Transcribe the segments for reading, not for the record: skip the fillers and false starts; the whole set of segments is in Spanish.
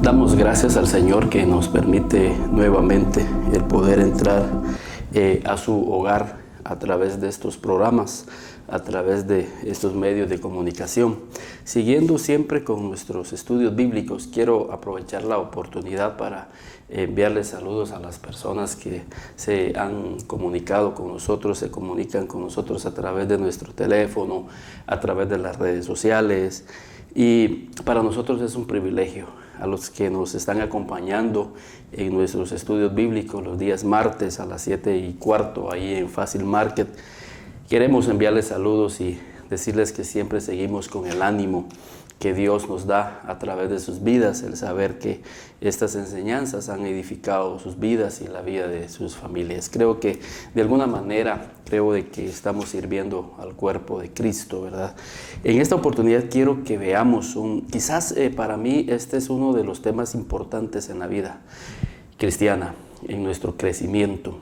Damos gracias al Señor que nos permite nuevamente el poder entrar a su hogar a través de estos programas, a través de estos medios de comunicación. Siguiendo siempre con nuestros estudios bíblicos, quiero aprovechar la oportunidad para enviarles saludos a las personas que se han comunicado con nosotros, se comunican con nosotros a través de nuestro teléfono, a través de las redes sociales. Y para nosotros es un privilegio. A los que nos están acompañando en nuestros estudios bíblicos los días martes a las 7:15 ahí en Fácil Market, queremos enviarles saludos y decirles que siempre seguimos con el ánimo que Dios nos da a través de sus vidas, el saber que estas enseñanzas han edificado sus vidas y la vida de sus familias. Creo que de alguna manera, de que estamos sirviendo al cuerpo de Cristo, ¿verdad? En esta oportunidad quiero que veamos quizás para mí este es uno de los temas importantes en la vida cristiana, en nuestro crecimiento.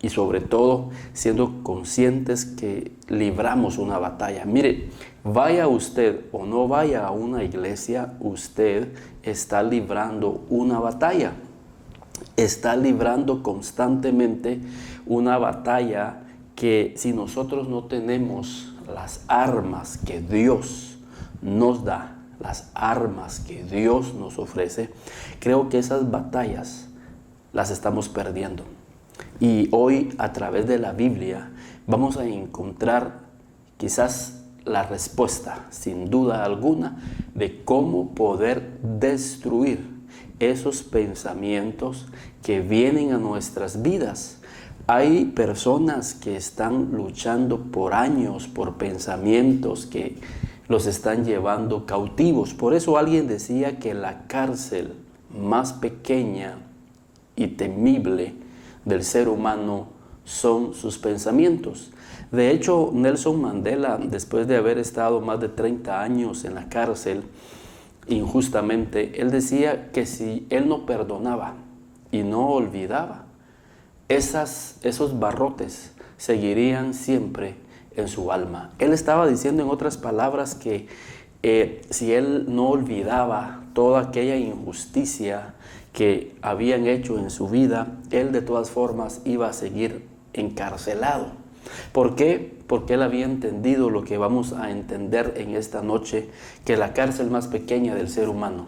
Y sobre todo siendo conscientes que libramos una batalla. Mire, vaya usted o no vaya a una iglesia, usted está librando una batalla. Está librando constantemente una batalla que si nosotros no tenemos las armas que Dios nos da, las armas que Dios nos ofrece, creo que esas batallas las estamos perdiendo. Y hoy a través de la Biblia vamos a encontrar quizás la respuesta, sin duda alguna, de cómo poder destruir esos pensamientos que vienen a nuestras vidas. Hay personas que están luchando por años, por pensamientos que los están llevando cautivos. Por eso alguien decía que la cárcel más pequeña y temible del ser humano son sus pensamientos. De hecho, Nelson Mandela, después de haber estado más de 30 años en la cárcel, injustamente, él decía que si él no perdonaba y no olvidaba, esos barrotes seguirían siempre en su alma. Él estaba diciendo en otras palabras que si él no olvidaba toda aquella injusticia que habían hecho en su vida, él de todas formas iba a seguir encarcelado. ¿Por qué? Porque él había entendido lo que vamos a entender en esta noche, que la cárcel más pequeña del ser humano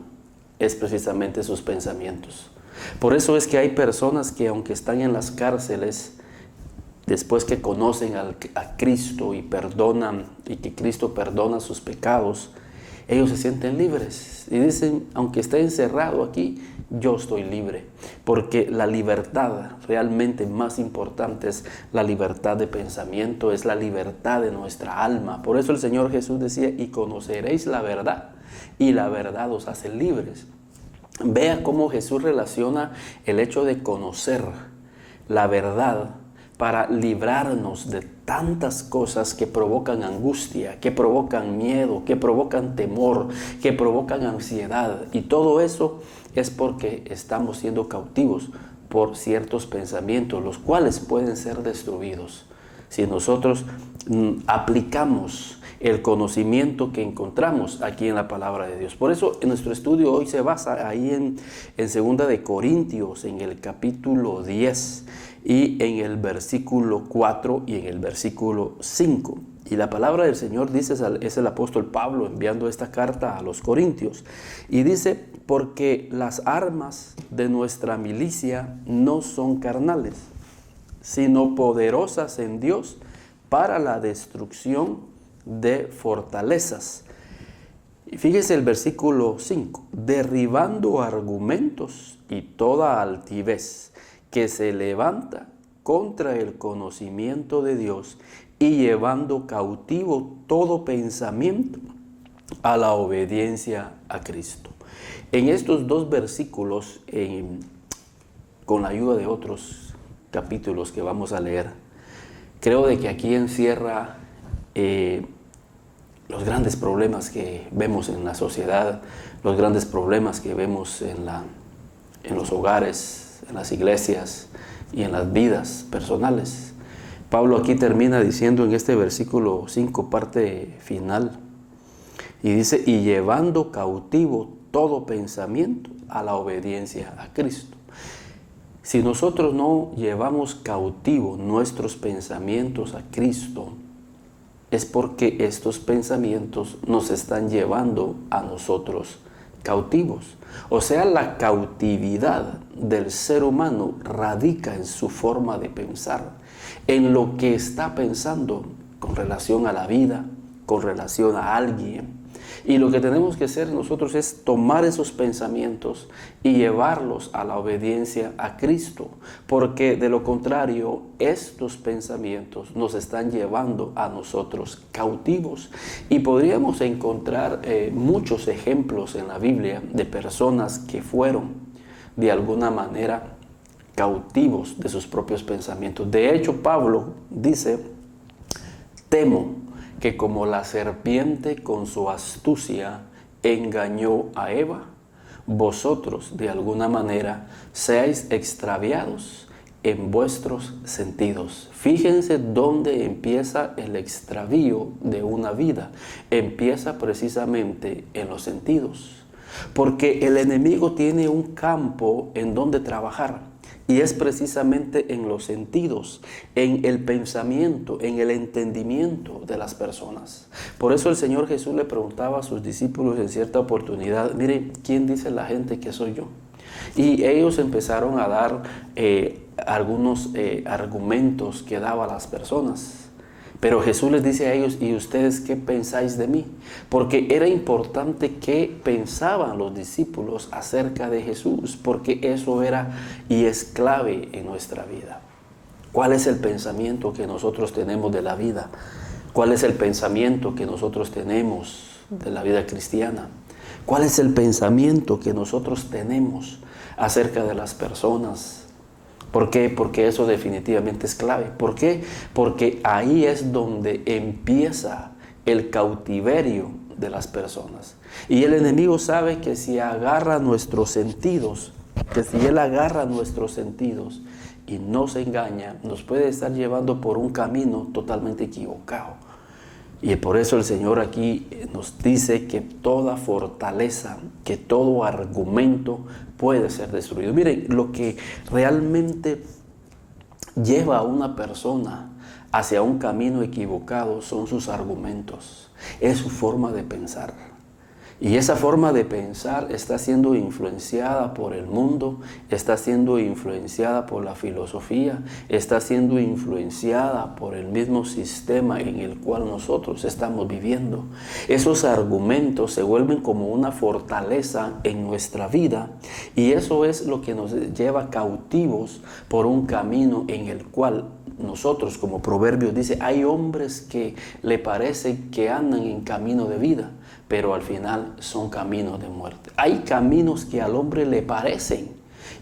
es precisamente sus pensamientos. Por eso es que hay personas que aunque están en las cárceles, después que conocen a Cristo y perdonan, y que Cristo perdona sus pecados, ellos se sienten libres y dicen, aunque esté encerrado aquí, yo estoy libre. Porque la libertad realmente más importante es la libertad de pensamiento, es la libertad de nuestra alma. Por eso el Señor Jesús decía, y conoceréis la verdad, y la verdad os hace libres. Vea cómo Jesús relaciona el hecho de conocer la verdad para librarnos de tantas cosas que provocan angustia, que provocan miedo, que provocan temor, que provocan ansiedad. Y todo eso es porque estamos siendo cautivos por ciertos pensamientos, los cuales pueden ser destruidos si nosotros aplicamos el conocimiento que encontramos aquí en la palabra de Dios. Por eso en nuestro estudio hoy se basa ahí en 2 de Corintios, en el capítulo 10 y en el versículo 4 y en el versículo 5. Y la palabra del Señor dice, es el apóstol Pablo enviando esta carta a los Corintios. Y dice, porque las armas de nuestra milicia no son carnales, sino poderosas en Dios para la destrucción de fortalezas. Y fíjese el versículo 5, derribando argumentos y toda altivez que se levanta contra el conocimiento de Dios y llevando cautivo todo pensamiento a la obediencia a Cristo. En estos dos versículos, con la ayuda de otros capítulos que vamos a leer, creo de que aquí encierra los grandes problemas que vemos en la sociedad, los grandes problemas que vemos en los hogares, en las iglesias y en las vidas personales. Pablo aquí termina diciendo en este versículo 5, parte final, y dice, y llevando cautivo todo pensamiento a la obediencia a Cristo. Si nosotros no llevamos cautivos nuestros pensamientos a Cristo, es porque estos pensamientos nos están llevando a nosotros cautivos. O sea, la cautividad del ser humano radica en su forma de pensar, en lo que está pensando con relación a la vida, con relación a alguien. Y lo que tenemos que hacer nosotros es tomar esos pensamientos y llevarlos a la obediencia a Cristo, porque de lo contrario, estos pensamientos nos están llevando a nosotros cautivos. Y podríamos encontrar muchos ejemplos en la Biblia de personas que fueron de alguna manera cautivos de sus propios pensamientos. De hecho, Pablo dice: temo que como la serpiente con su astucia engañó a Eva, vosotros de alguna manera seáis extraviados en vuestros sentidos. Fíjense dónde empieza el extravío de una vida. Empieza precisamente en los sentidos, porque el enemigo tiene un campo en donde trabajar. Y es precisamente en los sentidos, en el pensamiento, en el entendimiento de las personas. Por eso el Señor Jesús le preguntaba a sus discípulos en cierta oportunidad: mire, ¿quién dice la gente que soy yo? Y ellos empezaron a dar algunos argumentos que daba a las personas. Pero Jesús les dice a ellos: ¿y ustedes qué pensáis de mí? Porque era importante qué pensaban los discípulos acerca de Jesús, porque eso era y es clave en nuestra vida. ¿Cuál es el pensamiento que nosotros tenemos de la vida? ¿Cuál es el pensamiento que nosotros tenemos de la vida cristiana? ¿Cuál es el pensamiento que nosotros tenemos acerca de las personas? ¿Por qué? Porque eso definitivamente es clave. ¿Por qué? Porque ahí es donde empieza el cautiverio de las personas. Y el enemigo sabe que si agarra nuestros sentidos, y no se engaña, nos puede estar llevando por un camino totalmente equivocado. Y por eso el Señor aquí nos dice que toda fortaleza, que todo argumento puede ser destruido. Miren, lo que realmente lleva a una persona hacia un camino equivocado son sus argumentos, es su forma de pensar. Y esa forma de pensar está siendo influenciada por el mundo, está siendo influenciada por la filosofía, está siendo influenciada por el mismo sistema en el cual nosotros estamos viviendo. Esos argumentos se vuelven como una fortaleza en nuestra vida, y eso es lo que nos lleva cautivos por un camino en el cual nosotros, como Proverbios dice, hay hombres que le parece que andan en camino de vida, pero al final son caminos de muerte. Hay caminos que al hombre le parecen,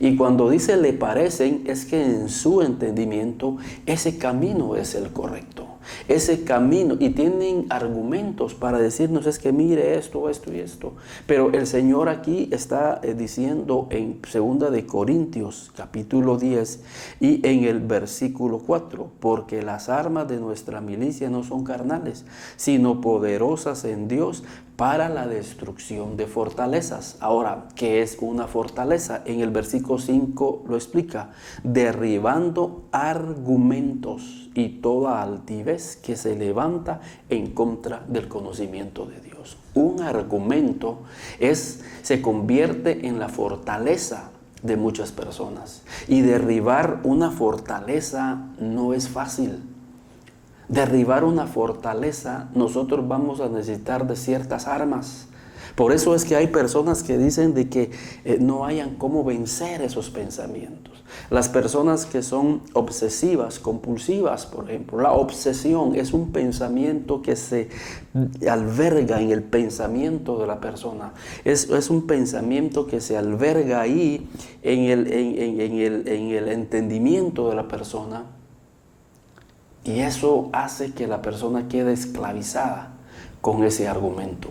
y cuando dice le parecen, es que en su entendimiento ese camino es el correcto. Ese camino, y tienen argumentos para decirnos: es que mire esto, esto y esto. Pero el Señor aquí está diciendo en 2 de Corintios capítulo 10 y en el versículo 4: porque las armas de nuestra milicia no son carnales, sino poderosas en Dios para la destrucción de fortalezas. Ahora, ¿qué es una fortaleza? En el versículo 5 lo explica: derribando argumentos y toda altivez que se levanta en contra del conocimiento de Dios. Un argumento se convierte en la fortaleza de muchas personas, y derribar una fortaleza no es fácil. Derribar una fortaleza, nosotros vamos a necesitar de ciertas armas. Por eso es que hay personas que dicen de que no hayan cómo vencer esos pensamientos. Las personas que son obsesivas, compulsivas, por ejemplo, la obsesión es un pensamiento que se alberga en el pensamiento de la persona. Es un pensamiento que se alberga ahí en el entendimiento de la persona. Y eso hace que la persona quede esclavizada con ese argumento.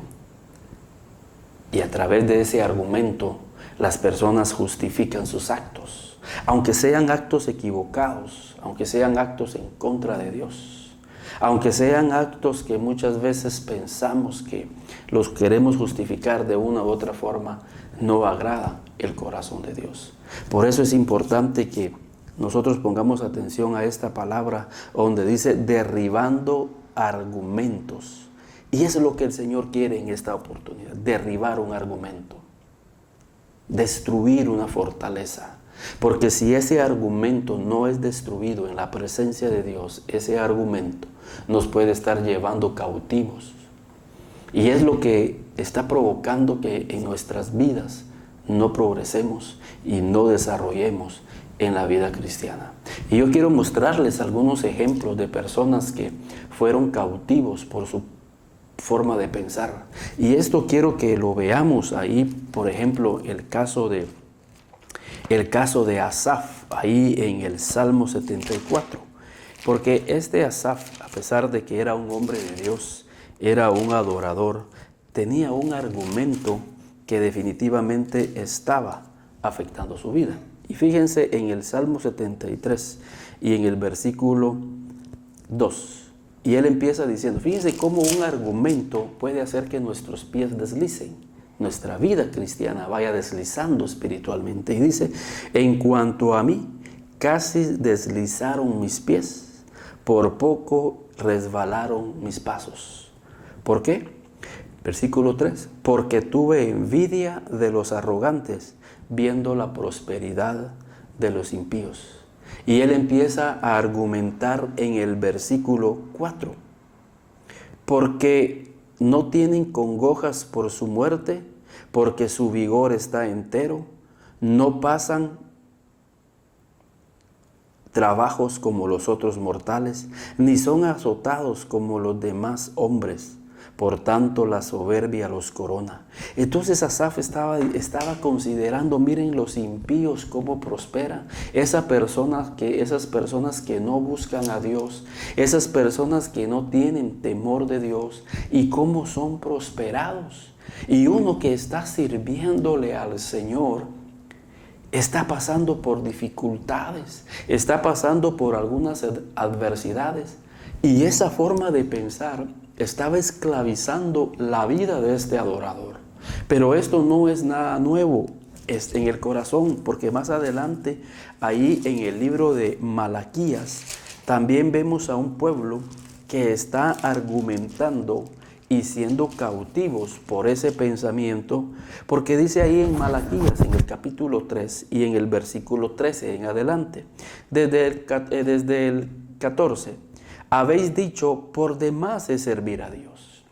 Y a través de ese argumento, las personas justifican sus actos, aunque sean actos equivocados, aunque sean actos en contra de Dios. aunque sean actos que muchas veces pensamos que los queremos justificar de una u otra forma, no agrada el corazón de Dios. Por eso es importante que nosotros pongamos atención a esta palabra donde dice derribando argumentos. Y eso es lo que el Señor quiere en esta oportunidad, derribar un argumento, destruir una fortaleza. Porque si ese argumento no es destruido en la presencia de Dios, ese argumento nos puede estar llevando cautivos. Y es lo que está provocando que en nuestras vidas no progresemos y no desarrollemos en la vida cristiana. Y yo quiero mostrarles algunos ejemplos de personas que fueron cautivos por su forma de pensar. Y esto quiero que lo veamos ahí, por ejemplo, el caso de Asaf, ahí en el Salmo 74. Porque este Asaf, a pesar de que era un hombre de Dios, era un adorador, tenía un argumento que definitivamente estaba afectando su vida. Y fíjense en el Salmo 73 y en el versículo 2. Y él empieza diciendo, fíjense cómo un argumento puede hacer que nuestros pies deslicen, nuestra vida cristiana vaya deslizando espiritualmente. Y dice, en cuanto a mí, casi deslizaron mis pies, por poco resbalaron mis pasos. ¿Por qué? Versículo 3, porque tuve envidia de los arrogantes, viendo la prosperidad de los impíos. Y él empieza a argumentar en el versículo 4, porque no tienen congojas por su muerte, porque su vigor está entero, no pasan trabajos como los otros mortales, ni son azotados como los demás hombres. Por tanto, la soberbia los corona. Entonces Asaf estaba considerando, miren los impíos cómo prosperan. Esas personas que no buscan a Dios, esas personas que no tienen temor de Dios y cómo son prosperados. Y uno que está sirviéndole al Señor está pasando por dificultades, está pasando por algunas adversidades. Y esa forma de pensar estaba esclavizando la vida de este adorador. Pero esto no es nada nuevo en el corazón, porque más adelante, ahí en el libro de Malaquías, también vemos a un pueblo que está argumentando y siendo cautivos por ese pensamiento, porque dice ahí en Malaquías, en el capítulo 3 y en el versículo 13 en adelante, desde el 14, habéis dicho, por demás es servir a Dios.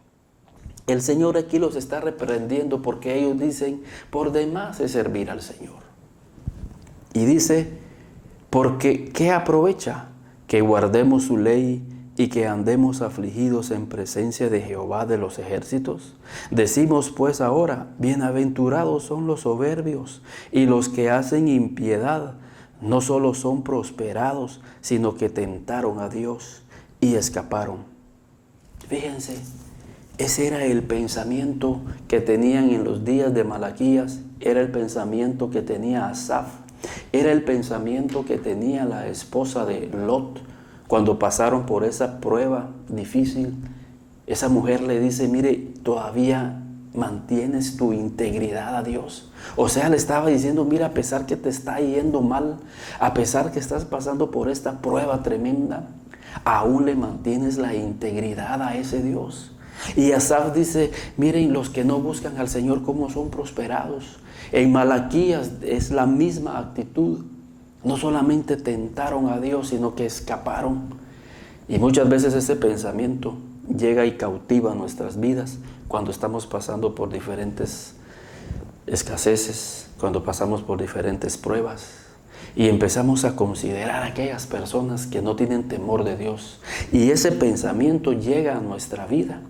El Señor aquí los está reprendiendo porque ellos dicen, por demás es servir al Señor. Y dice, porque ¿qué aprovecha? Que guardemos su ley y que andemos afligidos en presencia de Jehová de los ejércitos. Decimos pues ahora, bienaventurados son los soberbios y los que hacen impiedad. No solo son prosperados, sino que tentaron a Dios y escaparon. Fíjense, ese era el pensamiento que tenían en los días de Malaquías, era el pensamiento que tenía Asaf, era el pensamiento que tenía la esposa de Lot cuando pasaron por esa prueba difícil. Esa mujer le dice, mire, todavía mantienes tu integridad a Dios. O sea, le estaba diciendo, mira, a pesar que te está yendo mal, a pesar que estás pasando por esta prueba tremenda, aún le mantienes la integridad a ese Dios. Y Asaf dice, miren los que no buscan al Señor cómo son prosperados. En Malaquías es la misma actitud. No solamente tentaron a Dios, sino que escaparon. Y muchas veces ese pensamiento llega y cautiva nuestras vidas cuando estamos pasando por diferentes escaseces, cuando pasamos por diferentes pruebas. Y empezamos a considerar a aquellas personas que no tienen temor de Dios. Y ese pensamiento llega a nuestra vida.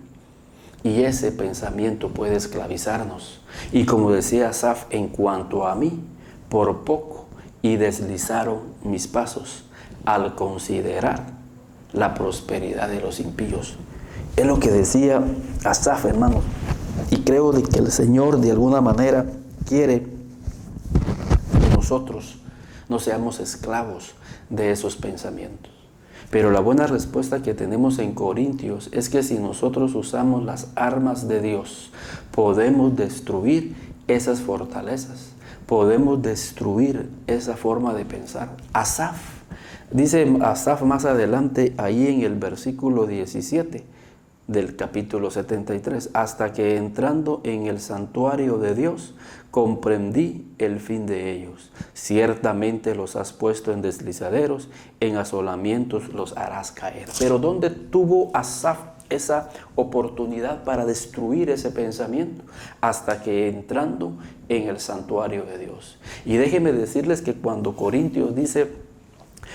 Y ese pensamiento puede esclavizarnos. Y como decía Asaf, en cuanto a mí, por poco y deslizaron mis pasos al considerar la prosperidad de los impíos. Es lo que decía Asaf, hermanos. Y creo de que el Señor de alguna manera quiere que nosotros no seamos esclavos de esos pensamientos. Pero la buena respuesta que tenemos en Corintios es que si nosotros usamos las armas de Dios, podemos destruir esas fortalezas, podemos destruir esa forma de pensar. Asaf, dice Asaf más adelante, ahí en el versículo 17 del capítulo 73, hasta que entrando en el santuario de Dios, comprendí el fin de ellos. Ciertamente los has puesto en deslizaderos, en asolamientos los harás caer. Pero ¿dónde tuvo Asaf esa oportunidad para destruir ese pensamiento? Hasta que entrando en el santuario de Dios. Y déjenme decirles que cuando Corintios dice,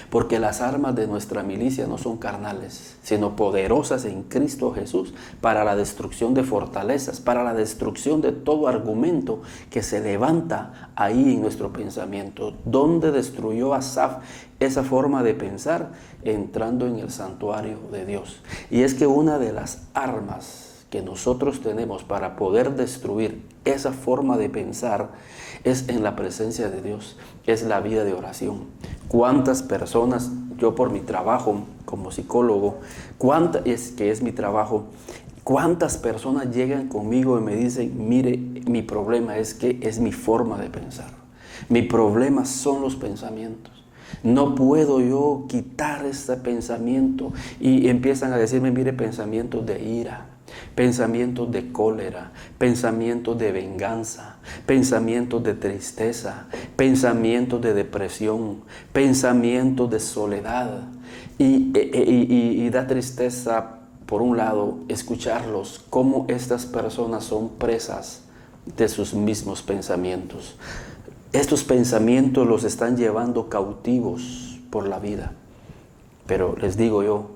porque las armas de nuestra milicia no son carnales, sino poderosas en Cristo Jesús para la destrucción de fortalezas, para la destrucción de todo argumento que se levanta ahí en nuestro pensamiento. ¿Dónde destruyó Asaf esa forma de pensar? Entrando en el santuario de Dios. Y es que una de las armas que nosotros tenemos para poder destruir esa forma de pensar es en la presencia de Dios, es la vida de oración. ¿Cuántas personas, yo por mi trabajo como psicólogo, que es mi trabajo, cuántas personas llegan conmigo y me dicen, mire, mi problema es que es mi forma de pensar, mi problema son los pensamientos. No puedo yo quitar ese pensamiento, y empiezan a decirme, mire, pensamientos de ira, pensamientos de cólera, pensamientos de venganza, pensamientos de tristeza, pensamientos de depresión, pensamientos de soledad. Y da tristeza, por un lado, escucharlos, cómo estas personas son presas de sus mismos pensamientos. Estos pensamientos los están llevando cautivos por la vida. Pero les digo yo,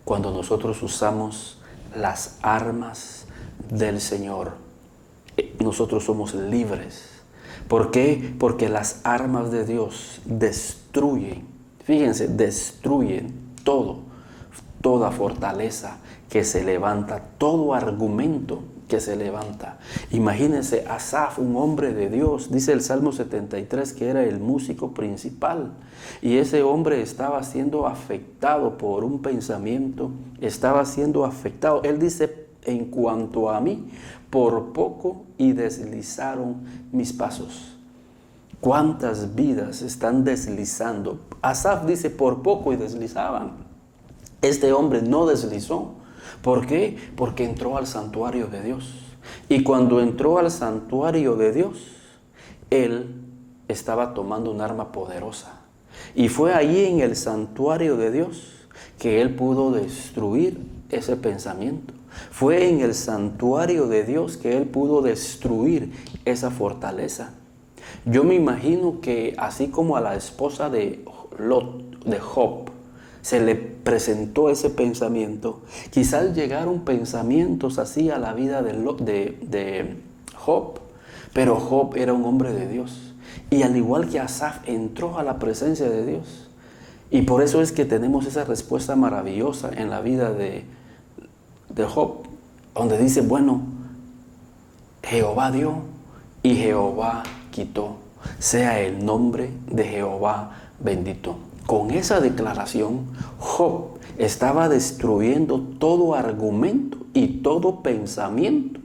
cuando nosotros usamos las armas del Señor, nosotros somos libres. ¿Por qué? Porque las armas de Dios destruyen, fíjense, destruyen toda fortaleza que se levanta, todo argumento que se levanta. Imagínense Asaf, un hombre de Dios, dice el Salmo 73 que era el músico principal, y ese hombre estaba siendo afectado por un pensamiento, estaba siendo afectado. Él dice, en cuanto a mí, por poco y deslizaron mis pasos. ¿Cuántas vidas están deslizando? Asaf dice, por poco y deslizaban. Este hombre no deslizó. ¿Por qué? Porque entró al santuario de Dios. Y cuando entró al santuario de Dios, él estaba tomando un arma poderosa. Y fue allí en el santuario de Dios que él pudo destruir ese pensamiento. Fue en el santuario de Dios que él pudo destruir esa fortaleza. Yo me imagino que así como a la esposa de Job se le presentó ese pensamiento, quizás llegaron pensamientos así a la vida de Job, pero Job era un hombre de Dios. Y al igual que Asaf, entró a la presencia de Dios. Y por eso es que tenemos esa respuesta maravillosa en la vida de Job, donde dice, bueno, Jehová dio y Jehová quitó. Sea el nombre de Jehová bendito. Con esa declaración, Job estaba destruyendo todo argumento y todo pensamiento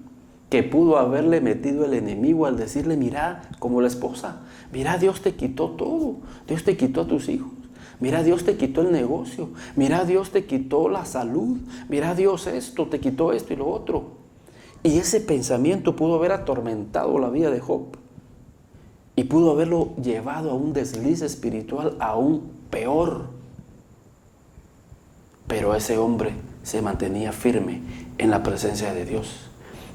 que pudo haberle metido el enemigo al decirle, mira, como la esposa, mira, Dios te quitó todo, Dios te quitó a tus hijos, mira, Dios te quitó el negocio, mira, Dios te quitó la salud, mira, Dios esto, te quitó esto y lo otro. Y ese pensamiento pudo haber atormentado la vida de Job y pudo haberlo llevado a un desliz espiritual aún peor. Pero ese hombre se mantenía firme en la presencia de Dios.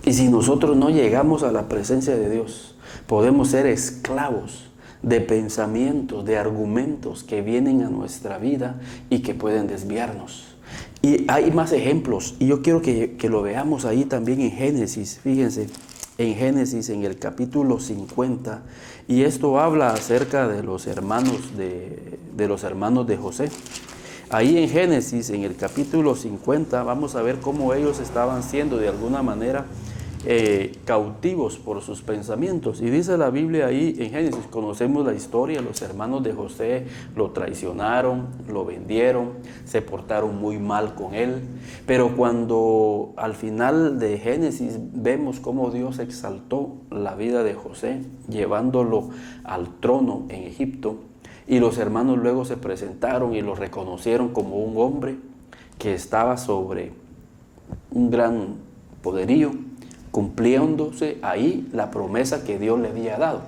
Y si nosotros no llegamos a la presencia de Dios, podemos ser esclavos de pensamientos, de argumentos que vienen a nuestra vida y que pueden desviarnos. Y hay más ejemplos, y yo quiero que lo veamos ahí también en Génesis. Fíjense, en Génesis, en el capítulo 50, y esto habla acerca de los hermanos de José. Ahí en Génesis, en el capítulo 50, vamos a ver cómo ellos estaban siendo de alguna manera cautivos por sus pensamientos. Y dice la Biblia ahí en Génesis, conocemos la historia, los hermanos de José lo traicionaron, lo vendieron, se portaron muy mal con él. Pero cuando al final de Génesis vemos cómo Dios exaltó la vida de José, llevándolo al trono en Egipto, y los hermanos luego se presentaron y lo reconocieron como un hombre que estaba sobre un gran poderío, cumpliéndose ahí la promesa que Dios le había dado,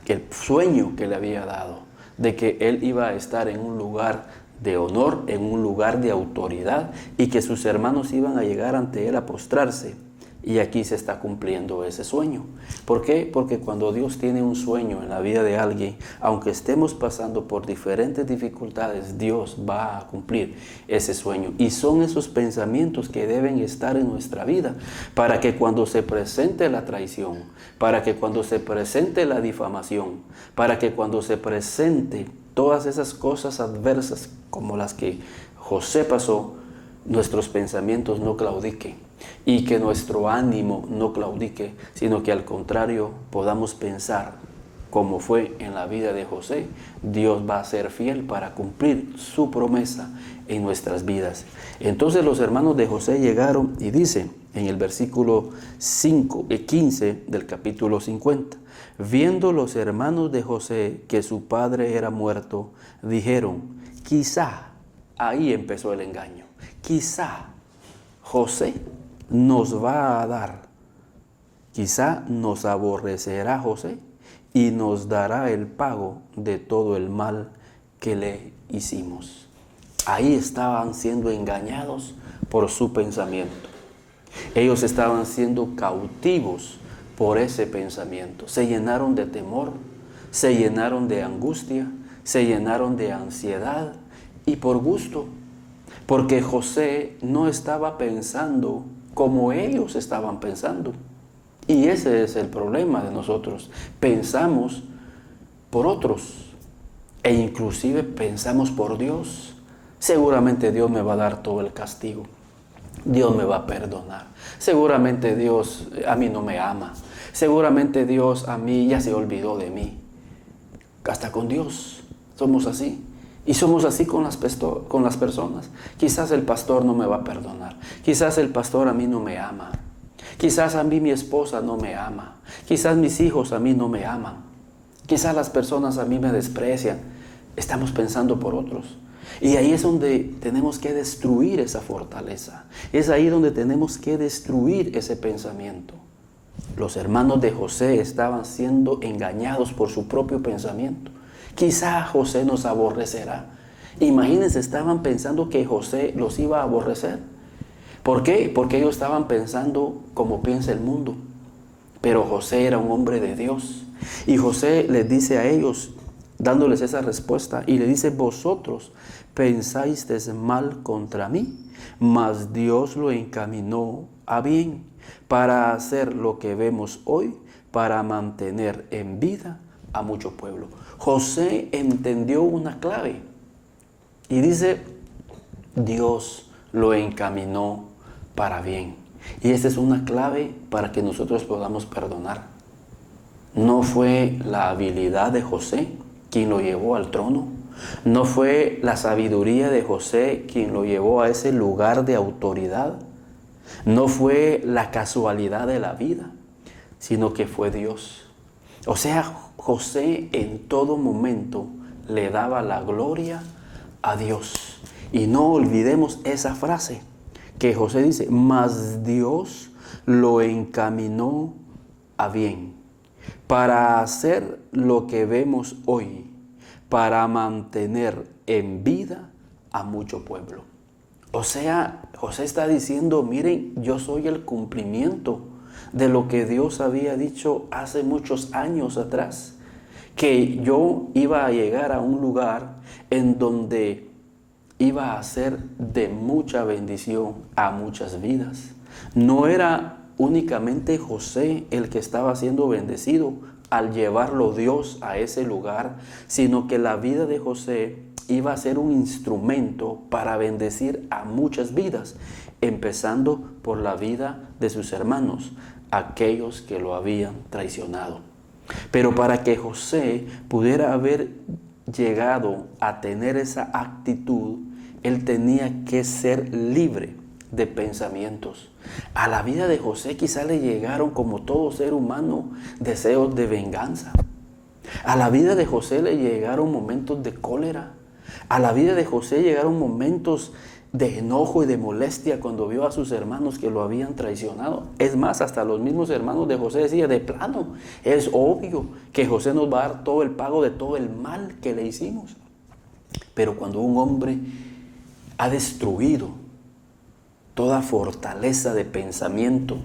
el sueño que le había dado, de que él iba a estar en un lugar de honor, en un lugar de autoridad, y que sus hermanos iban a llegar ante él a postrarse. Y aquí se está cumpliendo ese sueño. ¿Por qué? Porque cuando Dios tiene un sueño en la vida de alguien, aunque estemos pasando por diferentes dificultades, Dios va a cumplir ese sueño. Y son esos pensamientos que deben estar en nuestra vida para que cuando se presente la traición, para que cuando se presente la difamación, para que cuando se presente todas esas cosas adversas como las que José pasó, nuestros pensamientos no claudiquen. Y que nuestro ánimo no claudique, sino que al contrario podamos pensar, como fue en la vida de José, Dios va a ser fiel para cumplir su promesa en nuestras vidas. Entonces los hermanos de José llegaron y dice en el versículo 15 del capítulo 50, viendo los hermanos de José que su padre era muerto, dijeron, quizá, ahí empezó el engaño, quizá José nos va a dar, quizá nos aborrecerá José y nos dará el pago de todo el mal que le hicimos. Ahí estaban siendo engañados por su pensamiento. Ellos estaban siendo cautivos por ese pensamiento. Se llenaron de temor, se llenaron de angustia, se llenaron de ansiedad y por gusto. Porque José no estaba pensando como ellos estaban pensando. Y ese es el problema de nosotros. Pensamos por otros e inclusive pensamos por Dios. Seguramente Dios me va a dar todo el castigo. Dios me va a perdonar. Seguramente Dios a mí no me ama. Seguramente Dios a mí ya se olvidó de mí. Hasta con Dios somos así. Y somos así con las personas. Quizás el pastor no me va a perdonar. Quizás el pastor a mí no me ama. Quizás a mí mi esposa no me ama. Quizás mis hijos a mí no me aman. Quizás las personas a mí me desprecian. Estamos pensando por otros. Y ahí es donde tenemos que destruir esa fortaleza. Es ahí donde tenemos que destruir ese pensamiento. Los hermanos de José estaban siendo engañados por su propio pensamiento. Quizá José nos aborrecerá. Imagínense, estaban pensando que José los iba a aborrecer. ¿Por qué? Porque ellos estaban pensando como piensa el mundo. Pero José era un hombre de Dios. Y José les dice a ellos, dándoles esa respuesta, y le dice, vosotros pensáis mal contra mí, mas Dios lo encaminó a bien para hacer lo que vemos hoy, para mantener en vida a mucho pueblo. José entendió una clave y dice, Dios lo encaminó para bien. Y esta es una clave para que nosotros podamos perdonar. No fue la habilidad de José quien lo llevó al trono. No fue la sabiduría de José quien lo llevó a ese lugar de autoridad. No fue la casualidad de la vida, sino que fue Dios. O sea, José en todo momento le daba la gloria a Dios. Y no olvidemos esa frase que José dice, mas Dios lo encaminó a bien para hacer lo que vemos hoy, para mantener en vida a mucho pueblo. O sea, José está diciendo, miren, yo soy el cumplimiento de lo que Dios había dicho hace muchos años atrás, que yo iba a llegar a un lugar en donde iba a ser de mucha bendición a muchas vidas. No era únicamente José el que estaba siendo bendecido al llevarlo Dios a ese lugar, sino que la vida de José iba a ser un instrumento para bendecir a muchas vidas. empezando por la vida de sus hermanos, aquellos que lo habían traicionado. Pero para que José pudiera haber llegado a tener esa actitud, él tenía que ser libre de pensamientos. A la vida de José quizá le llegaron, como todo ser humano, deseos de venganza. A la vida de José le llegaron momentos de cólera. A la vida de José llegaron momentos de enojo y de molestia cuando vio a sus hermanos que lo habían traicionado. Es más, hasta los mismos hermanos de José decían, de plano, es obvio que José nos va a dar todo el pago de todo el mal que le hicimos. Pero cuando un hombre ha destruido toda fortaleza de pensamiento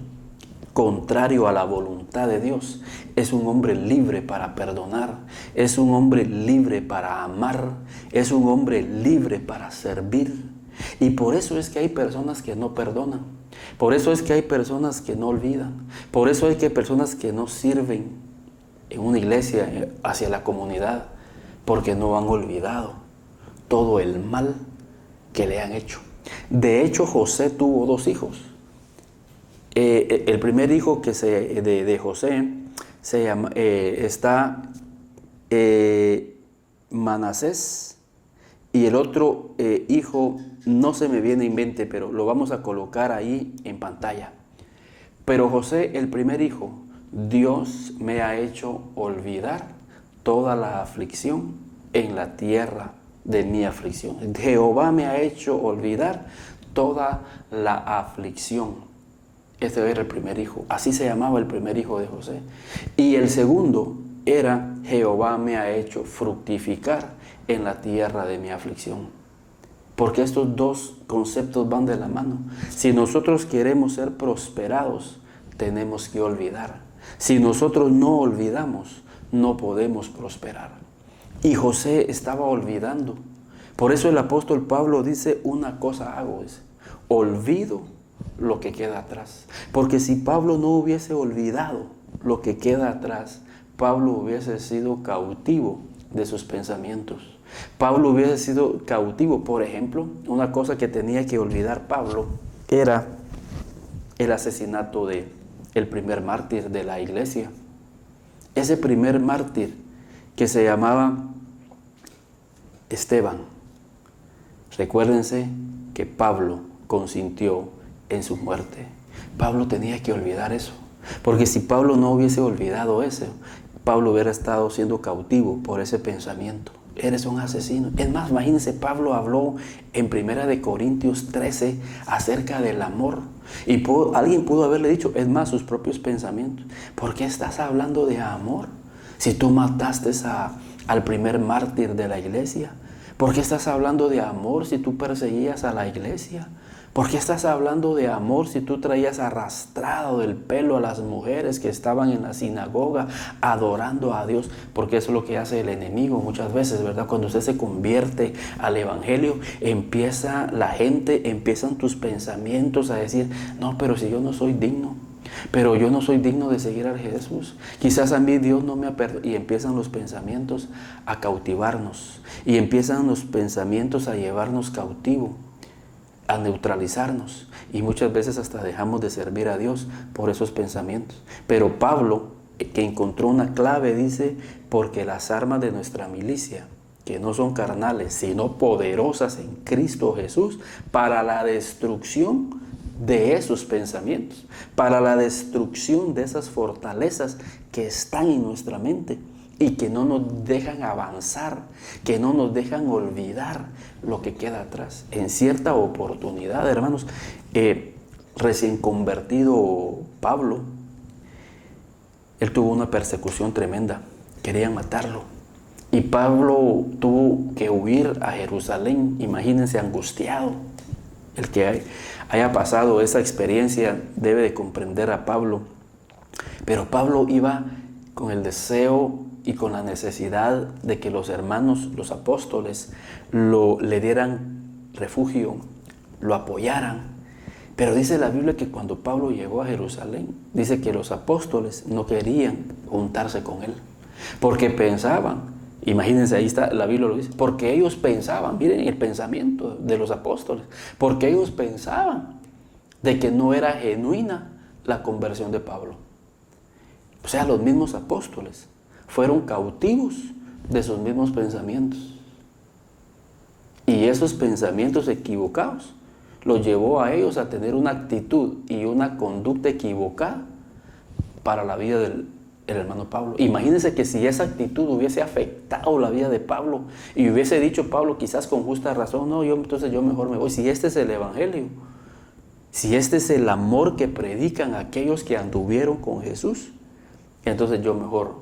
contrario a la voluntad de Dios, es un hombre libre para perdonar, es un hombre libre para amar, es un hombre libre para servir. Y por eso es que hay personas que no perdonan, por eso es que hay personas que no olvidan, por eso hay que personas que no sirven en una iglesia hacia la comunidad, porque no han olvidado todo el mal que le han hecho. De hecho, José tuvo 2 hijos. El primer hijo de José se llama, está Manasés, y el otro hijo no se me viene en mente, pero lo vamos a colocar ahí en pantalla. Pero José, el primer hijo, Dios me ha hecho olvidar toda la aflicción en la tierra de mi aflicción. Jehová me ha hecho olvidar toda la aflicción. Este era el primer hijo, así se llamaba el primer hijo de José. Y el segundo era, Jehová me ha hecho fructificar en la tierra de mi aflicción. Porque estos 2 conceptos van de la mano. Si nosotros queremos ser prosperados, tenemos que olvidar. Si nosotros no olvidamos, no podemos prosperar. Y José estaba olvidando. Por eso el apóstol Pablo dice, una cosa hago, dice, olvido lo que queda atrás. Porque si Pablo no hubiese olvidado lo que queda atrás, Pablo hubiese sido cautivo de sus pensamientos. Pablo hubiese sido cautivo. Por ejemplo, una cosa que tenía que olvidar Pablo era el asesinato de el primer mártir de la iglesia. Ese primer mártir que se llamaba Esteban. Recuérdense que Pablo consintió en su muerte. Pablo tenía que olvidar eso, porque si Pablo no hubiese olvidado eso, Pablo hubiera estado siendo cautivo por ese pensamiento. Eres un asesino. Es más, imagínense, Pablo habló en 1 Corintios 13 acerca del amor. Y alguien pudo haberle dicho, es más, sus propios pensamientos, ¿por qué estás hablando de amor? Si tú mataste al primer mártir de la iglesia, ¿por qué estás hablando de amor si tú perseguías a la iglesia? ¿Por qué estás hablando de amor si tú traías arrastrado del pelo a las mujeres que estaban en la sinagoga adorando a Dios? Porque eso es lo que hace el enemigo muchas veces, ¿verdad? Cuando usted se convierte al evangelio, empiezan tus pensamientos a decir, no, pero si yo no soy digno, pero yo no soy digno de seguir a Jesús. Quizás a mí Dios no me ha perdonado. Y empiezan los pensamientos a cautivarnos. Y empiezan los pensamientos a llevarnos cautivo, a neutralizarnos. Y muchas veces hasta dejamos de servir a Dios por esos pensamientos. Pero Pablo, que encontró una clave, dice, porque las armas de nuestra milicia, que no son carnales, sino poderosas en Cristo Jesús, para la destrucción de esos pensamientos, para la destrucción de esas fortalezas que están en nuestra mente y que no nos dejan avanzar, que no nos dejan olvidar lo que queda atrás. En cierta oportunidad, hermanos, recién convertido Pablo, él tuvo una persecución tremenda, querían matarlo. Y Pablo tuvo que huir a Jerusalén, imagínense, angustiado. El que haya pasado esa experiencia debe de comprender a Pablo. Pero Pablo iba con el deseo y con la necesidad de que los hermanos, los apóstoles, le dieran refugio, lo apoyaran. Pero dice la Biblia que cuando Pablo llegó a Jerusalén, dice que los apóstoles no querían juntarse con él, porque pensaban, imagínense, ahí está, la Biblia lo dice, porque ellos pensaban, miren el pensamiento de los apóstoles, porque ellos pensaban de que no era genuina la conversión de Pablo. O sea, los mismos apóstoles fueron cautivos de sus mismos pensamientos. Y esos pensamientos equivocados los llevó a ellos a tener una actitud y una conducta equivocada para la vida del hermano Pablo. Imagínense que si esa actitud hubiese afectado la vida de Pablo y hubiese dicho Pablo quizás con justa razón, no, entonces yo mejor me voy. Si este es el evangelio, si este es el amor que predican aquellos que anduvieron con Jesús, entonces yo mejor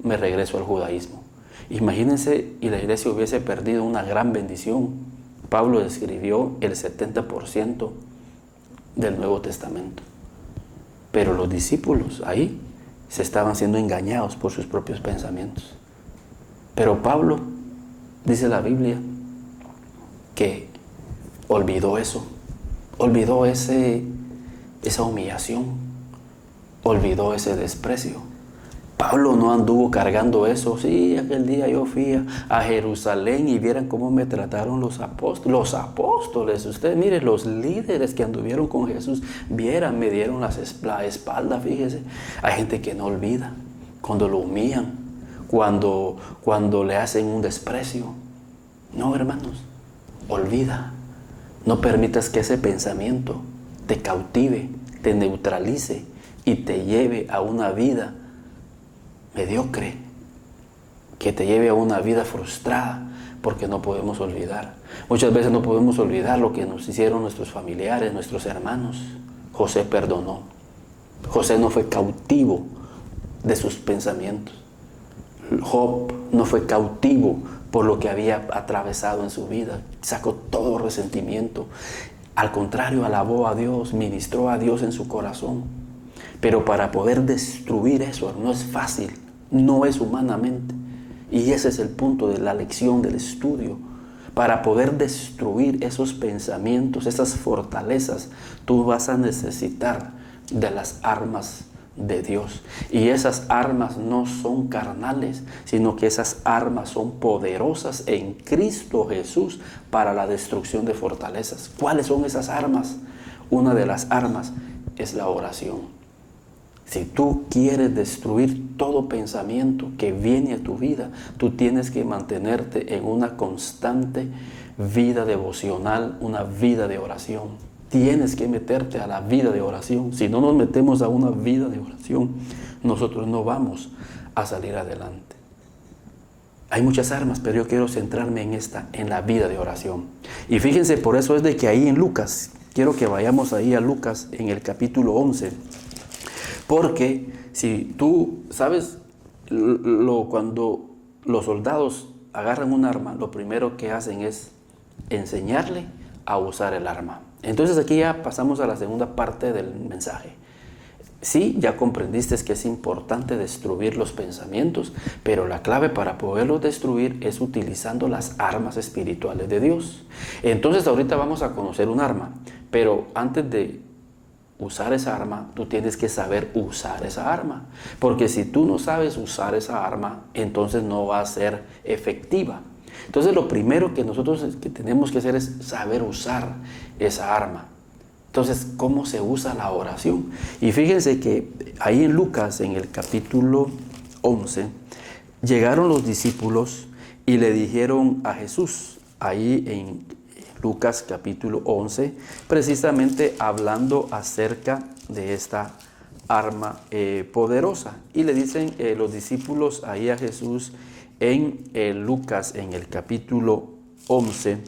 me regreso al judaísmo. Imagínense y la iglesia hubiese perdido una gran bendición. Pablo escribió el 70% del Nuevo Testamento. Pero los discípulos ahí se estaban siendo engañados por sus propios pensamientos. Pero Pablo, dice la Biblia, que olvidó eso, olvidó esa humillación, olvidó ese desprecio. Pablo no anduvo cargando eso. Sí, aquel día yo fui a Jerusalén y vieran cómo me trataron los apóstoles. Los apóstoles, ustedes miren, los líderes que anduvieron con Jesús, vieran, me dieron la espalda, fíjese. Hay gente que no olvida cuando lo humillan, cuando le hacen un desprecio. No, hermanos, olvida. No permitas que ese pensamiento te cautive, te neutralice y te lleve a una vida mediocre, que te lleve a una vida frustrada, porque no podemos olvidar. Muchas veces no podemos olvidar lo que nos hicieron nuestros familiares, nuestros hermanos. José perdonó. José no fue cautivo de sus pensamientos. Job no fue cautivo por lo que había atravesado en su vida. Sacó todo resentimiento. Al contrario, alabó a Dios, ministró a Dios en su corazón. Pero para poder destruir eso no es fácil, no es humanamente. Y ese es el punto de la lección, del estudio. Para poder destruir esos pensamientos, esas fortalezas, tú vas a necesitar de las armas de Dios. Y esas armas no son carnales, sino que esas armas son poderosas en Cristo Jesús para la destrucción de fortalezas. ¿Cuáles son esas armas? Una de las armas es la oración. Si tú quieres destruir todo pensamiento que viene a tu vida, tú tienes que mantenerte en una constante vida devocional, una vida de oración. Tienes que meterte a la vida de oración. Si no nos metemos a una vida de oración, nosotros no vamos a salir adelante. Hay muchas armas, pero yo quiero centrarme en la vida de oración. Y fíjense, por eso es de que ahí en Lucas, quiero que vayamos ahí a Lucas en el capítulo 11. Porque si tú sabes, cuando los soldados agarran un arma, lo primero que hacen es enseñarle a usar el arma. Entonces aquí ya pasamos a la segunda parte del mensaje. Sí, ya comprendiste que es importante destruir los pensamientos, pero la clave para poderlos destruir es utilizando las armas espirituales de Dios. Entonces ahorita vamos a conocer un arma, pero antes de usar esa arma, tú tienes que saber usar esa arma. Porque si tú no sabes usar esa arma, entonces no va a ser efectiva. Entonces lo primero que nosotros tenemos que hacer es saber usar esa arma. Entonces, ¿cómo se usa la oración? Y fíjense que ahí en Lucas, en el capítulo 11, llegaron los discípulos y le dijeron a Jesús, ahí en Lucas capítulo 11, precisamente hablando acerca de esta arma poderosa. Y le dicen los discípulos ahí a Jesús en Lucas, en el capítulo 11,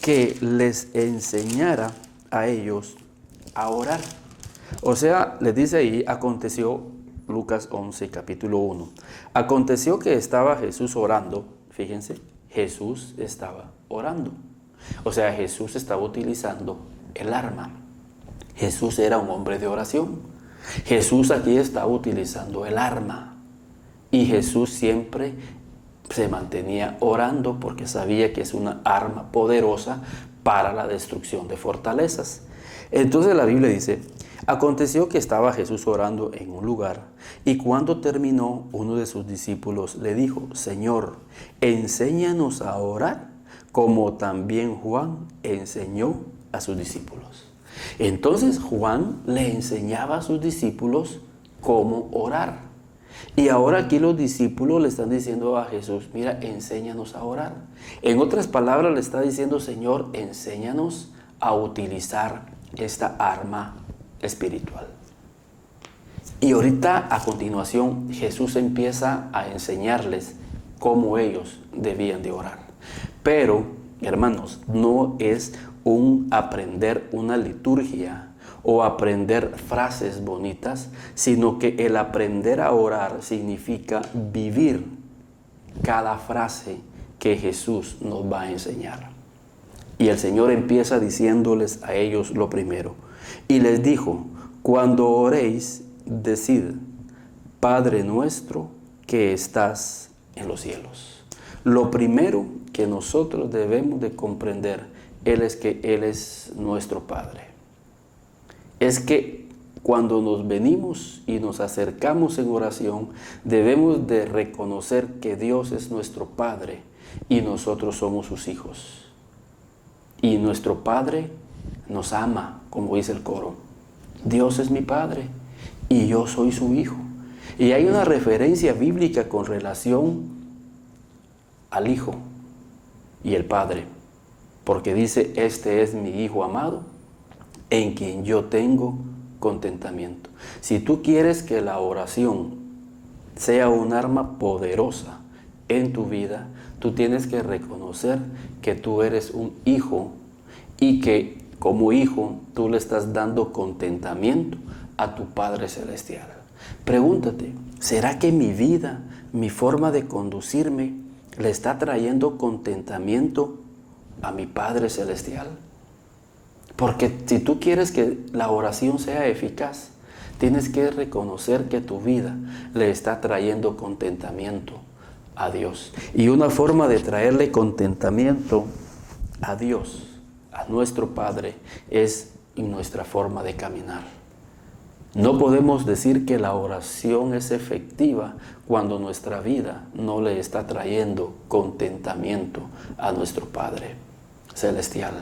que les enseñara a ellos a orar. O sea, les dice ahí, aconteció, Lucas 11, capítulo 1, aconteció que estaba Jesús orando. Fíjense, Jesús estaba orando. O sea, Jesús estaba utilizando el arma. Jesús era un hombre de oración. Jesús aquí estaba utilizando el arma. Y Jesús siempre se mantenía orando porque sabía que es una arma poderosa para la destrucción de fortalezas. Entonces la Biblia dice, aconteció que estaba Jesús orando en un lugar y cuando terminó, uno de sus discípulos le dijo, Señor, enséñanos a orar como también Juan enseñó a sus discípulos. Entonces Juan le enseñaba a sus discípulos cómo orar. Y ahora aquí los discípulos le están diciendo a Jesús, mira, enséñanos a orar. En otras palabras le está diciendo, Señor, enséñanos a utilizar esta arma espiritual. Y ahorita a continuación Jesús empieza a enseñarles cómo ellos debían de orar. Pero, hermanos, no es un aprender una liturgia o aprender frases bonitas, sino que el aprender a orar significa vivir cada frase que Jesús nos va a enseñar. Y el Señor empieza diciéndoles a ellos lo primero. Y les dijo, cuando oréis, decid, Padre nuestro que estás en los cielos. Lo primero que nosotros debemos de comprender es que Él es nuestro Padre. Es que cuando nos venimos y nos acercamos en oración, debemos de reconocer que Dios es nuestro Padre y nosotros somos sus hijos. Y nuestro Padre nos ama, como dice el coro. Dios es mi Padre y yo soy su hijo. Y hay una referencia bíblica con relación al Hijo y el Padre, porque dice, este es mi Hijo amado, en quien yo tengo contentamiento. Si tú quieres que la oración sea un arma poderosa en tu vida, tú tienes que reconocer que tú eres un hijo y que como hijo tú le estás dando contentamiento a tu Padre Celestial. Pregúntate, ¿será que mi vida, mi forma de conducirme, le está trayendo contentamiento a mi Padre Celestial? Porque si tú quieres que la oración sea eficaz, tienes que reconocer que tu vida le está trayendo contentamiento a Dios. Y una forma de traerle contentamiento a Dios, a nuestro Padre, es en nuestra forma de caminar. No podemos decir que la oración es efectiva cuando nuestra vida no le está trayendo contentamiento a nuestro Padre Celestial.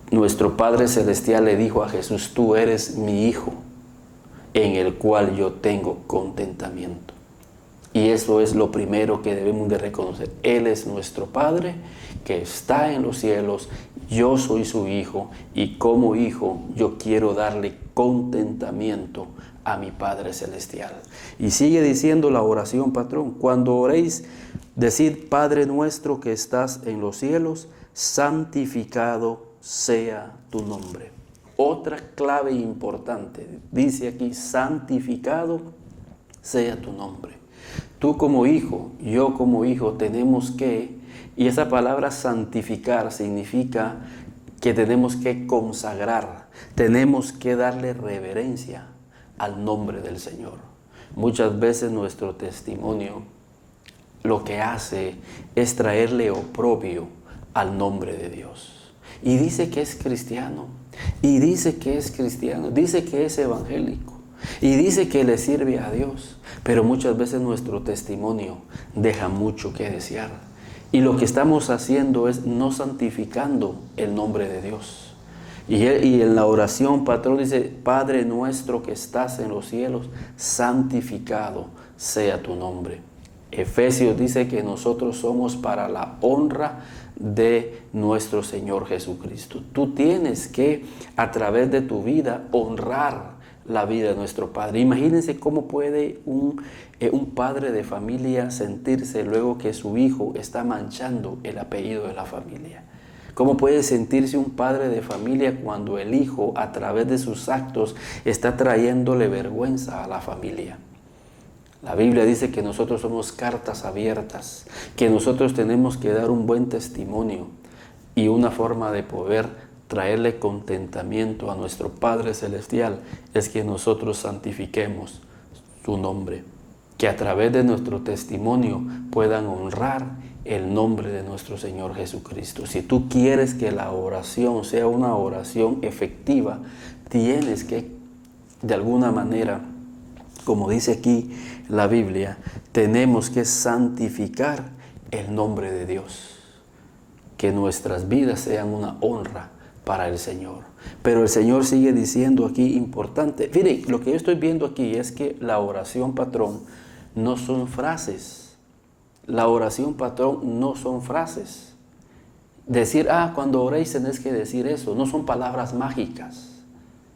Nuestro Padre Celestial le dijo a Jesús, tú eres mi Hijo, en el cual yo tengo contentamiento. Y eso es lo primero que debemos de reconocer. Él es nuestro Padre que está en los cielos, yo soy su Hijo, y como Hijo yo quiero darle contentamiento a mi Padre Celestial. Y sigue diciendo la oración, patrón, cuando oréis, decid, Padre nuestro que estás en los cielos, santificado sea tu nombre. Otra clave importante, dice aquí, santificado sea tu nombre. Tú como hijo, yo como hijo tenemos que, y esa palabra santificar significa que tenemos que consagrar, tenemos que darle reverencia al nombre del Señor. Muchas veces nuestro testimonio lo que hace es traerle oprobio al nombre de Dios. Y dice que es cristiano, y dice que es cristiano, dice que es evangélico, y dice que le sirve a Dios, pero muchas veces nuestro testimonio deja mucho que desear. Y lo que estamos haciendo es no santificando el nombre de Dios. Y en la oración, patrón, dice, Padre nuestro que estás en los cielos, santificado sea tu nombre. Efesios dice que nosotros somos para la honra de nuestro Señor Jesucristo. Tú tienes que, a través de tu vida, honrar la vida de nuestro Padre. Imagínense cómo puede un padre de familia sentirse luego que su hijo está manchando el apellido de la familia. ¿Cómo puede sentirse un padre de familia cuando el hijo, a través de sus actos, está trayéndole vergüenza a la familia? La Biblia dice que nosotros somos cartas abiertas, que nosotros tenemos que dar un buen testimonio, y una forma de poder traerle contentamiento a nuestro Padre Celestial es que nosotros santifiquemos su nombre, que a través de nuestro testimonio puedan honrar el nombre de nuestro Señor Jesucristo. Si tú quieres que la oración sea una oración efectiva, tienes que, de alguna manera, como dice aquí la Biblia, tenemos que santificar el nombre de Dios. Que nuestras vidas sean una honra para el Señor. Pero el Señor sigue diciendo aquí importante. Miren, lo que yo estoy viendo aquí es que la oración patrón no son frases. La oración patrón no son frases. Decir, cuando oréis tenés que decir eso. No son palabras mágicas.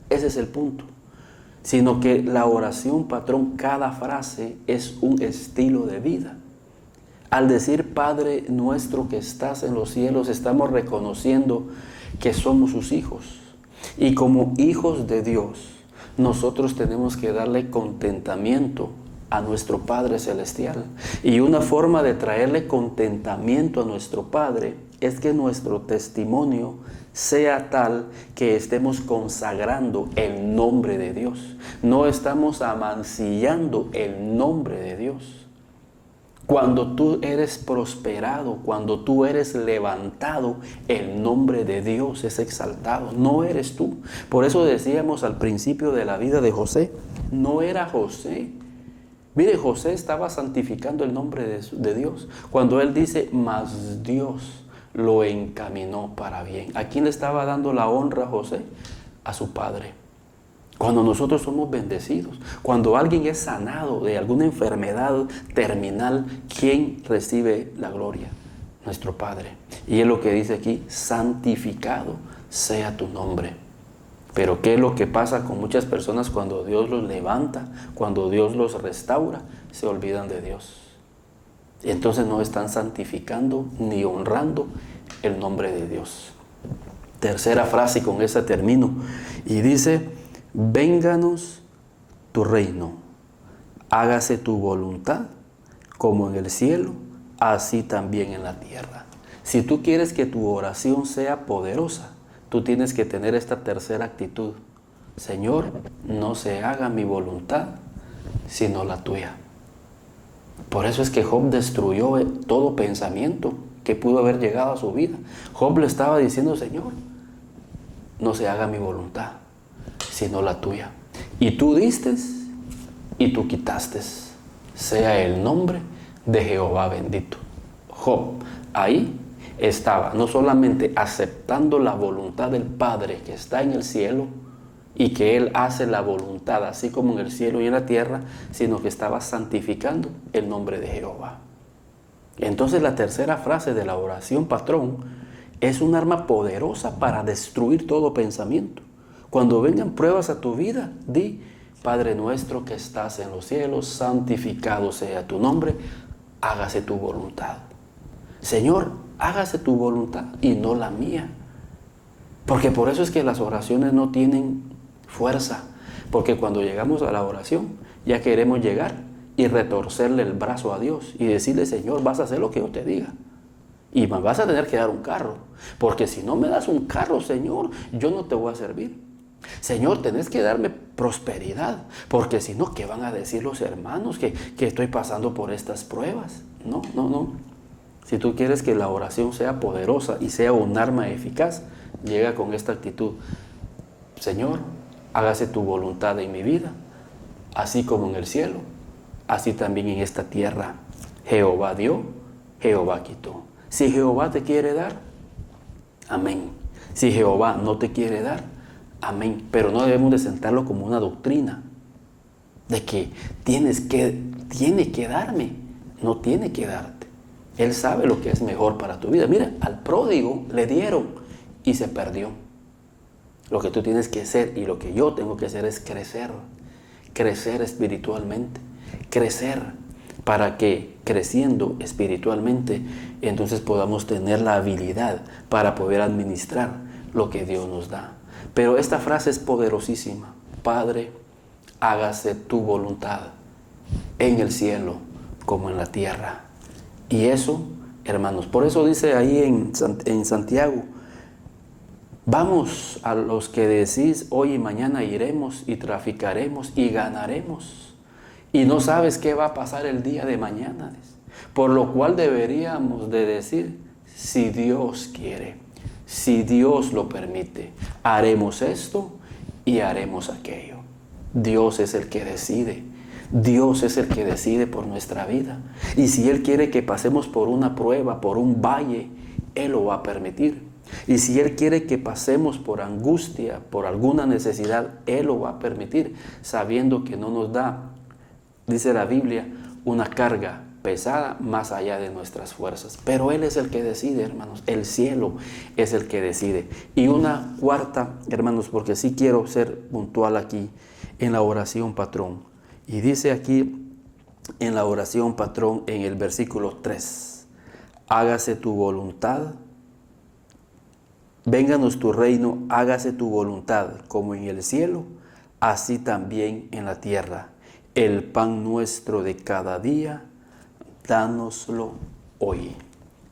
Ese es el punto. Sino que la oración patrón, cada frase es un estilo de vida. Al decir Padre nuestro que estás en los cielos, estamos reconociendo que somos sus hijos. Y como hijos de Dios, nosotros tenemos que darle contentamiento a nuestro Padre Celestial. Y una forma de traerle contentamiento a nuestro Padre es que nuestro testimonio sea tal que estemos consagrando el nombre de Dios. No estamos amancillando el nombre de Dios. Cuando tú eres prosperado, cuando tú eres levantado, el nombre de Dios es exaltado, no eres tú. Por eso decíamos al principio de la vida de José, no era José. Mire, José estaba santificando el nombre de Dios. Cuando él dice, mas Dios lo encaminó para bien. ¿A quién le estaba dando la honra a José? A su padre. Cuando nosotros somos bendecidos, cuando alguien es sanado de alguna enfermedad terminal, ¿quién recibe la gloria? Nuestro Padre. Y es lo que dice aquí, santificado sea tu nombre. Pero ¿qué es lo que pasa con muchas personas cuando Dios los levanta, cuando Dios los restaura? Se olvidan de Dios. Entonces no están santificando ni honrando el nombre de Dios. Tercera frase, y con esa termino. Y dice, vénganos tu reino, hágase tu voluntad, como en el cielo, así también en la tierra. Si tú quieres que tu oración sea poderosa, tú tienes que tener esta tercera actitud. Señor, no se haga mi voluntad, sino la tuya. Por eso es que Job destruyó todo pensamiento que pudo haber llegado a su vida. Job le estaba diciendo, Señor, no se haga mi voluntad, sino la tuya. Y tú diste y tú quitaste. Sea el nombre de Jehová bendito. Job ahí estaba no solamente aceptando la voluntad del Padre que está en el cielo y que Él hace la voluntad así como en el cielo y en la tierra, sino que estaba santificando el nombre de Jehová. Entonces la tercera frase de la oración patrón es un arma poderosa para destruir todo pensamiento. Cuando vengan pruebas a tu vida, di, Padre nuestro que estás en los cielos, santificado sea tu nombre, hágase tu voluntad. Señor, hágase tu voluntad y no la mía. Porque por eso es que las oraciones no tienen fuerza. Porque cuando llegamos a la oración, ya queremos llegar y retorcerle el brazo a Dios y decirle, Señor, vas a hacer lo que yo te diga. Y me vas a tener que dar un carro. Porque si no me das un carro, Señor, yo no te voy a servir. Señor, tenés que darme prosperidad, porque si no, ¿qué van a decir los hermanos que estoy pasando por estas pruebas? No. Si tú quieres que la oración sea poderosa y sea un arma eficaz, llega con esta actitud. Señor, hágase tu voluntad en mi vida, así como en el cielo, así también en esta tierra. Jehová dio, Jehová quitó. Si Jehová te quiere dar, amén. Si Jehová no te quiere dar, amén. Pero no debemos de sentarlo como una doctrina de que tiene que darme, no tiene que darte. Él sabe lo que es mejor para tu vida. Mira, al pródigo le dieron y se perdió. Lo que tú tienes que hacer y lo que yo tengo que hacer es crecer espiritualmente, crecer para que creciendo espiritualmente entonces podamos tener la habilidad para poder administrar lo que Dios nos da. Pero esta frase es poderosísima. Padre, hágase tu voluntad en el cielo como en la tierra. Y eso, hermanos, por eso dice ahí en Santiago, vamos a los que decís hoy y mañana iremos y traficaremos y ganaremos. Y no sabes qué va a pasar el día de mañana. Por lo cual deberíamos de decir, si Dios quiere, si Dios lo permite, haremos esto y haremos aquello. Dios es el que decide. Dios es el que decide por nuestra vida. Y si Él quiere que pasemos por una prueba, por un valle, Él lo va a permitir. Y si Él quiere que pasemos por angustia, por alguna necesidad, Él lo va a permitir, sabiendo que no nos da, dice la Biblia, una carga pesada más allá de nuestras fuerzas. Pero Él es el que decide, hermanos. El cielo es el que decide. Y una cuarta, hermanos, porque sí quiero ser puntual aquí, en la oración patrón. Y dice aquí en la oración patrón, en el versículo 3, hágase tu voluntad, vénganos tu reino, hágase tu voluntad, como en el cielo, así también en la tierra. El pan nuestro de cada día, dánoslo hoy.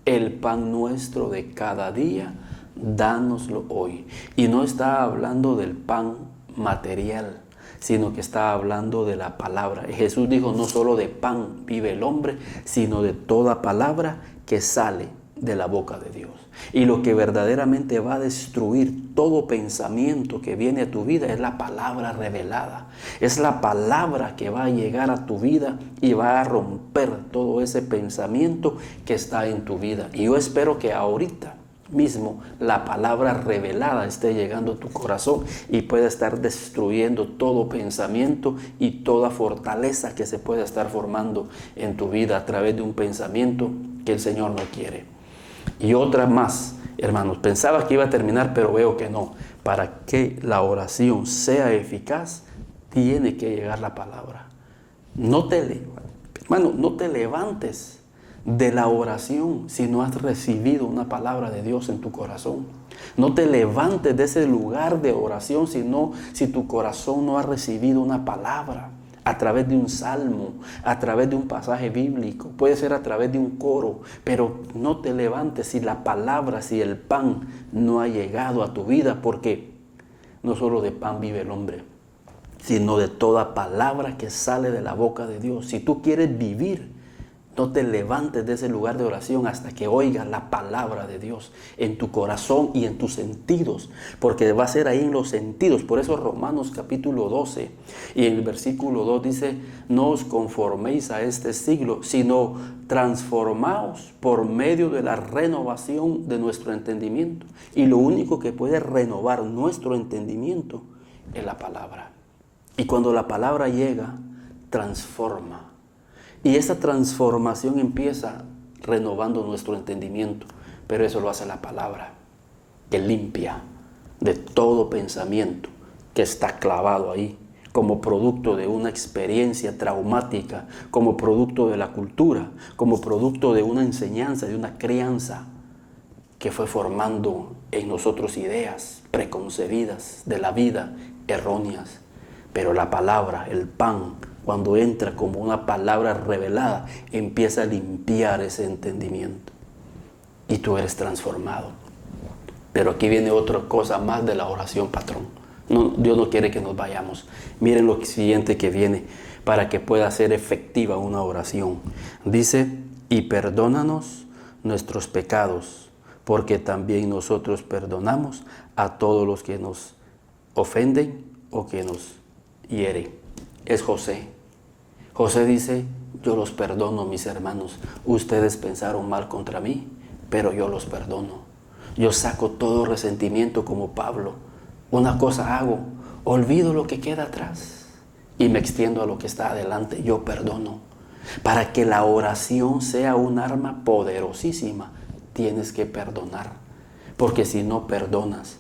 El pan nuestro de cada día, dánoslo hoy. Y no está hablando del pan material, sino que está hablando de la palabra. Jesús dijo, no solo de pan vive el hombre, sino de toda palabra que sale de la boca de Dios. Y lo que verdaderamente va a destruir todo pensamiento que viene a tu vida es la palabra revelada. Es la palabra que va a llegar a tu vida y va a romper todo ese pensamiento que está en tu vida. Y yo espero que ahorita mismo la palabra revelada esté llegando a tu corazón y pueda estar destruyendo todo pensamiento y toda fortaleza que se pueda estar formando en tu vida a través de un pensamiento que el Señor no quiere. Y otra más, hermanos, pensaba que iba a terminar, pero veo que no. Para que la oración sea eficaz, tiene que llegar la palabra. No te levantes de la oración si no has recibido una palabra de Dios en tu corazón. No te levantes de ese lugar de oración si tu corazón no ha recibido una palabra a través de un salmo, a través de un pasaje bíblico, puede ser a través de un coro, pero no te levantes si la palabra, si el pan no ha llegado a tu vida, porque no solo de pan vive el hombre, sino de toda palabra que sale de la boca de Dios. Si tú quieres vivir, no te levantes de ese lugar de oración hasta que oigas la palabra de Dios en tu corazón y en tus sentidos, porque va a ser ahí en los sentidos. Por eso Romanos capítulo 12 y en el versículo 2 dice, no os conforméis a este siglo, sino transformaos por medio de la renovación de nuestro entendimiento. Y lo único que puede renovar nuestro entendimiento es la palabra. Y cuando la palabra llega, transforma. Y esa transformación empieza renovando nuestro entendimiento, pero eso lo hace la palabra, que limpia de todo pensamiento que está clavado ahí, como producto de una experiencia traumática, como producto de la cultura, como producto de una enseñanza, de una crianza que fue formando en nosotros ideas preconcebidas de la vida, erróneas. Pero la palabra, el pan, cuando entra como una palabra revelada, empieza a limpiar ese entendimiento. Y tú eres transformado. Pero aquí viene otra cosa más de la oración, patrón. No, Dios no quiere que nos vayamos. Miren lo siguiente que viene para que pueda ser efectiva una oración. Dice, y perdónanos nuestros pecados, porque también nosotros perdonamos a todos los que nos ofenden o que nos hieren. Es José. José dice, yo los perdono, mis hermanos. Ustedes pensaron mal contra mí, pero yo los perdono. Yo saco todo resentimiento como Pablo. Una cosa hago, olvido lo que queda atrás y me extiendo a lo que está adelante. Yo perdono. Para que la oración sea un arma poderosísima, tienes que perdonar. Porque si no perdonas,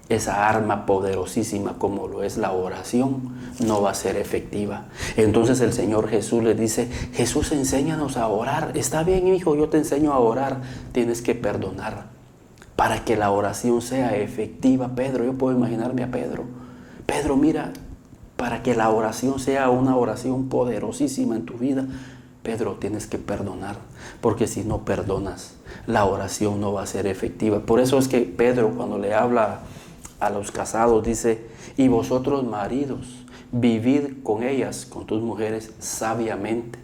esa arma poderosísima como lo es la oración no va a ser efectiva. Entonces el Señor Jesús le dice, Jesús, enséñanos a orar. Está bien, hijo, yo te enseño a orar. Tienes que perdonar para que la oración sea efectiva. Pedro, yo puedo imaginarme a Pedro. Pedro, mira, para que la oración sea una oración poderosísima en tu vida, Pedro, tienes que perdonar, porque si no perdonas, la oración no va a ser efectiva. Por eso es que Pedro, cuando le habla a los casados, dice, y vosotros maridos, vivid con ellas, con tus mujeres, sabiamente,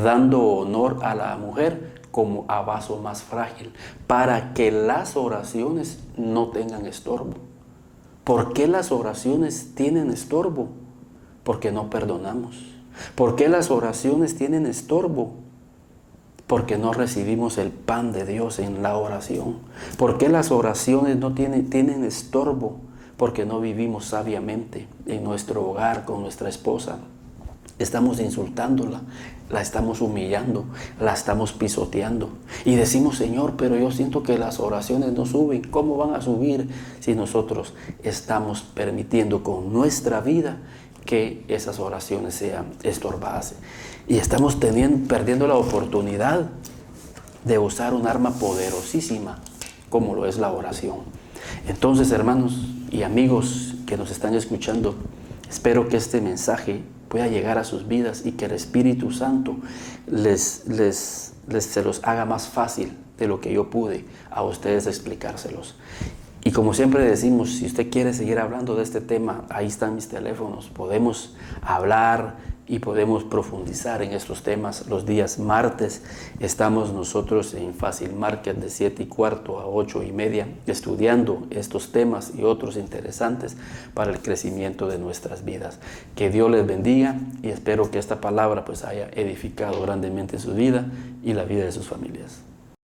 dando honor a la mujer como a vaso más frágil, para que las oraciones no tengan estorbo. ¿Por qué las oraciones tienen estorbo? Porque no perdonamos. ¿Por qué las oraciones tienen estorbo? Porque no recibimos el pan de Dios en la oración. ¿Por qué las oraciones no tienen estorbo? Porque no vivimos sabiamente en nuestro hogar con nuestra esposa. Estamos insultándola, la estamos humillando, la estamos pisoteando. Y decimos, Señor, pero yo siento que las oraciones no suben. ¿Cómo van a subir si nosotros estamos permitiendo con nuestra vida que esas oraciones sean estorbadas? Y estamos perdiendo la oportunidad de usar un arma poderosísima como lo es la oración. Entonces, hermanos y amigos que nos están escuchando, espero que este mensaje pueda llegar a sus vidas y que el Espíritu Santo se los haga más fácil de lo que yo pude a ustedes explicárselos. Y como siempre decimos, si usted quiere seguir hablando de este tema, ahí están mis teléfonos. Podemos hablar y podemos profundizar en estos temas. Los días martes estamos nosotros en Fácil Market de 7:15 a 8:30 estudiando estos temas y otros interesantes para el crecimiento de nuestras vidas. Que Dios les bendiga y espero que esta palabra pues haya edificado grandemente su vida y la vida de sus familias.